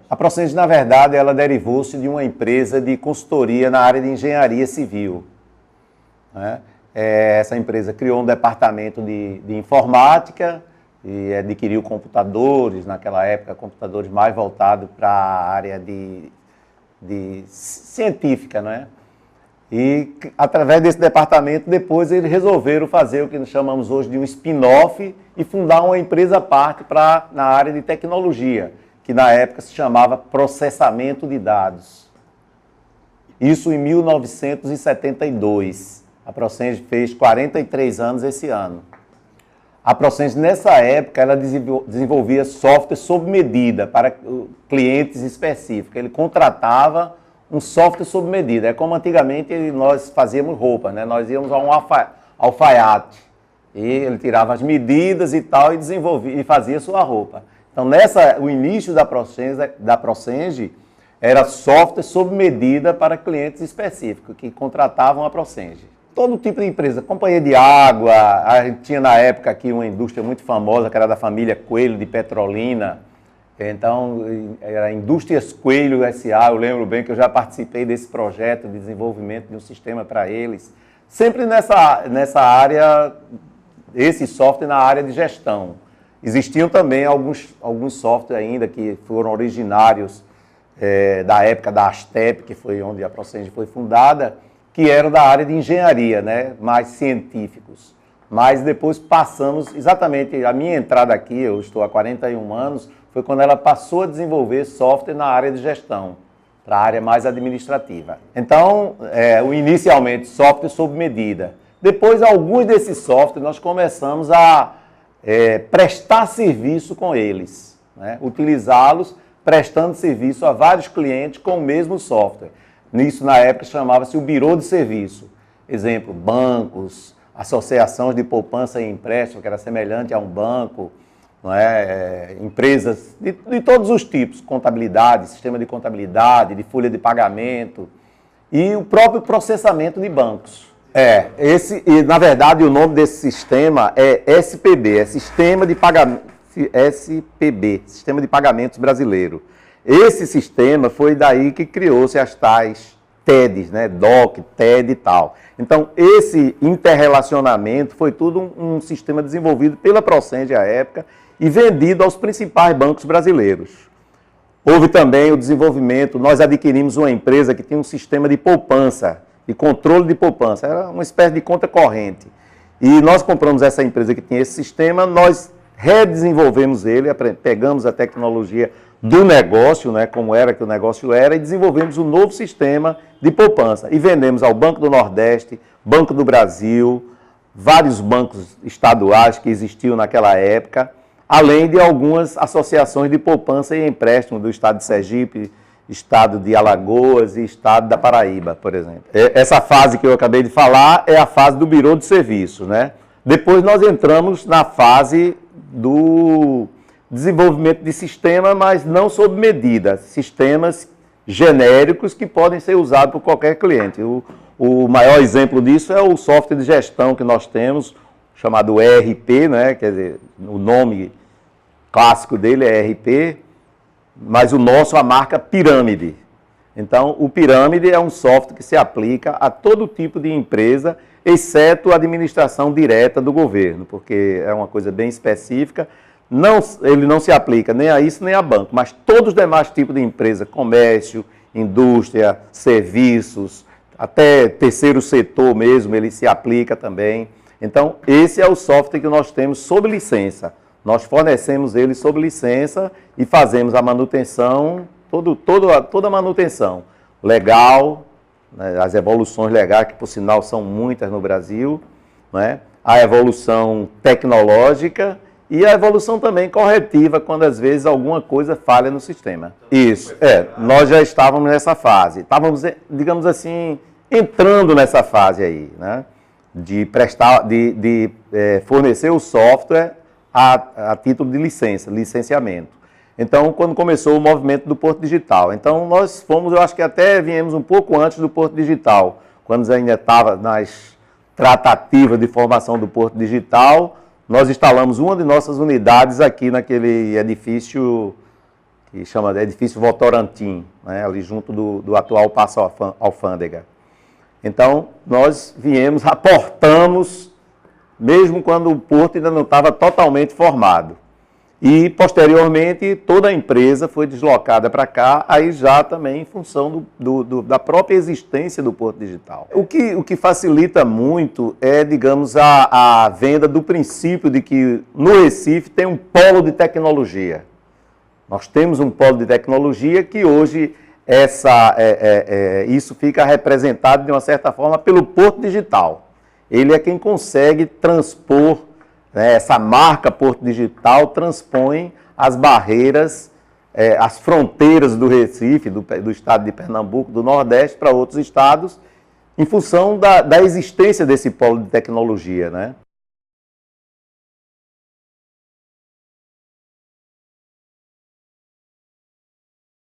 A Procenges, na verdade, ela derivou-se de uma empresa de consultoria na área de engenharia civil, né? Essa empresa criou um departamento de informática e adquiriu computadores, naquela época, computadores mais voltados para a área de científica, né? E, através desse departamento, depois eles resolveram fazer o que nós chamamos hoje de um spin-off e fundar uma empresa à parte na área de tecnologia, que na época se chamava processamento de dados. Isso em 1972. A Procenges fez 43 anos esse ano. A Procenges, nessa época, ela desenvolvia software sob medida para clientes específicos. Ele contratava um software sob medida. É como antigamente nós fazíamos roupa, né? Nós íamos a um alfaiate e ele tirava as medidas e tal e desenvolvia e fazia sua roupa. Então, o início da Procenges era software sob medida para clientes específicos que contratavam a Procenges. Todo tipo de empresa, companhia de água, a gente tinha na época aqui uma indústria muito famosa, que era da família Coelho de Petrolina. Então, era Indústrias Coelho S.A., eu lembro bem que eu já participei desse projeto de desenvolvimento de um sistema para eles. Sempre nessa área, esse software na área de gestão. Existiam também alguns softwares ainda que foram originários da época da Astep, que foi onde a Procenges foi fundada, que eram da área de engenharia, né, mais científicos. Mas depois passamos, exatamente, a minha entrada aqui, eu estou há 41 anos, foi quando ela passou a desenvolver software na área de gestão, para a área mais administrativa. Então, inicialmente, software sob medida. Depois, alguns desses softwares, nós começamos a prestar serviço com eles, né, utilizá-los, prestando serviço a vários clientes com o mesmo software. Nisso, na época, chamava-se o Birô de Serviço. Exemplo, bancos, associações de poupança e empréstimo, que era semelhante a um banco, não é? Empresas de todos os tipos, contabilidade, sistema de contabilidade, de folha de pagamento e o próprio processamento de bancos. Na verdade, o nome desse sistema é SPB, Sistema de Pagamentos Brasileiro. Esse sistema foi daí que criou-se as tais TEDs, né? DOC, TED e tal. Então, esse interrelacionamento foi tudo um sistema desenvolvido pela Procenges à época e vendido aos principais bancos brasileiros. Houve também o desenvolvimento, nós adquirimos uma empresa que tinha um sistema de poupança, de controle de poupança, era uma espécie de conta corrente. E nós compramos essa empresa que tinha esse sistema, nós redesenvolvemos ele, pegamos a tecnologia do negócio, né, como era que o negócio era, e desenvolvemos um novo sistema de poupança. E vendemos ao Banco do Nordeste, Banco do Brasil, vários bancos estaduais que existiam naquela época, além de algumas associações de poupança e empréstimo do estado de Sergipe, estado de Alagoas e estado da Paraíba, por exemplo. Essa fase que eu acabei de falar é a fase do Birô de Serviços, né? Depois nós entramos na fase do desenvolvimento de sistema, mas não sob medida, sistemas genéricos que podem ser usados por qualquer cliente. O maior exemplo disso é o software de gestão que nós temos, chamado ERP, né? Quer dizer, o nome clássico dele é ERP, mas o nosso, a marca Pirâmide. Então, o Pirâmide é um software que se aplica a todo tipo de empresa, exceto a administração direta do governo, porque é uma coisa bem específica. Ele não se aplica nem a isso nem a banco, mas todos os demais tipos de empresa, comércio, indústria, serviços, até terceiro setor mesmo, ele se aplica também. Então, esse é o software que nós temos sob licença. Nós fornecemos ele sob licença e fazemos a manutenção, toda a manutenção legal, né, as evoluções legais, que por sinal são muitas no Brasil, né, a evolução tecnológica e a evolução também corretiva, quando às vezes alguma coisa falha no sistema. Isso, nós já estávamos nessa fase, estávamos, digamos assim, entrando nessa fase aí, né, de fornecer o software a título de licenciamento. Então, quando começou o movimento do Porto Digital. Então, nós fomos, eu acho que até viemos um pouco antes do Porto Digital, quando ainda estava nas tratativas de formação do Porto Digital, nós instalamos uma de nossas unidades aqui naquele edifício que chama de Edifício Votorantim, né, ali junto do atual Paço Alfândega. Então, nós viemos, aportamos, mesmo quando o porto ainda não estava totalmente formado. E, posteriormente, toda a empresa foi deslocada para cá, aí já também em função da própria existência do Porto Digital. O que facilita muito é, digamos, a venda do princípio de que no Recife tem um polo de tecnologia. Nós temos um polo de tecnologia que hoje isso fica representado, de uma certa forma, pelo Porto Digital. Ele é quem consegue transpor, né, essa marca Porto Digital transpõe as barreiras, as fronteiras do Recife, do estado de Pernambuco, do Nordeste, para outros estados, em função da existência desse polo de tecnologia, né?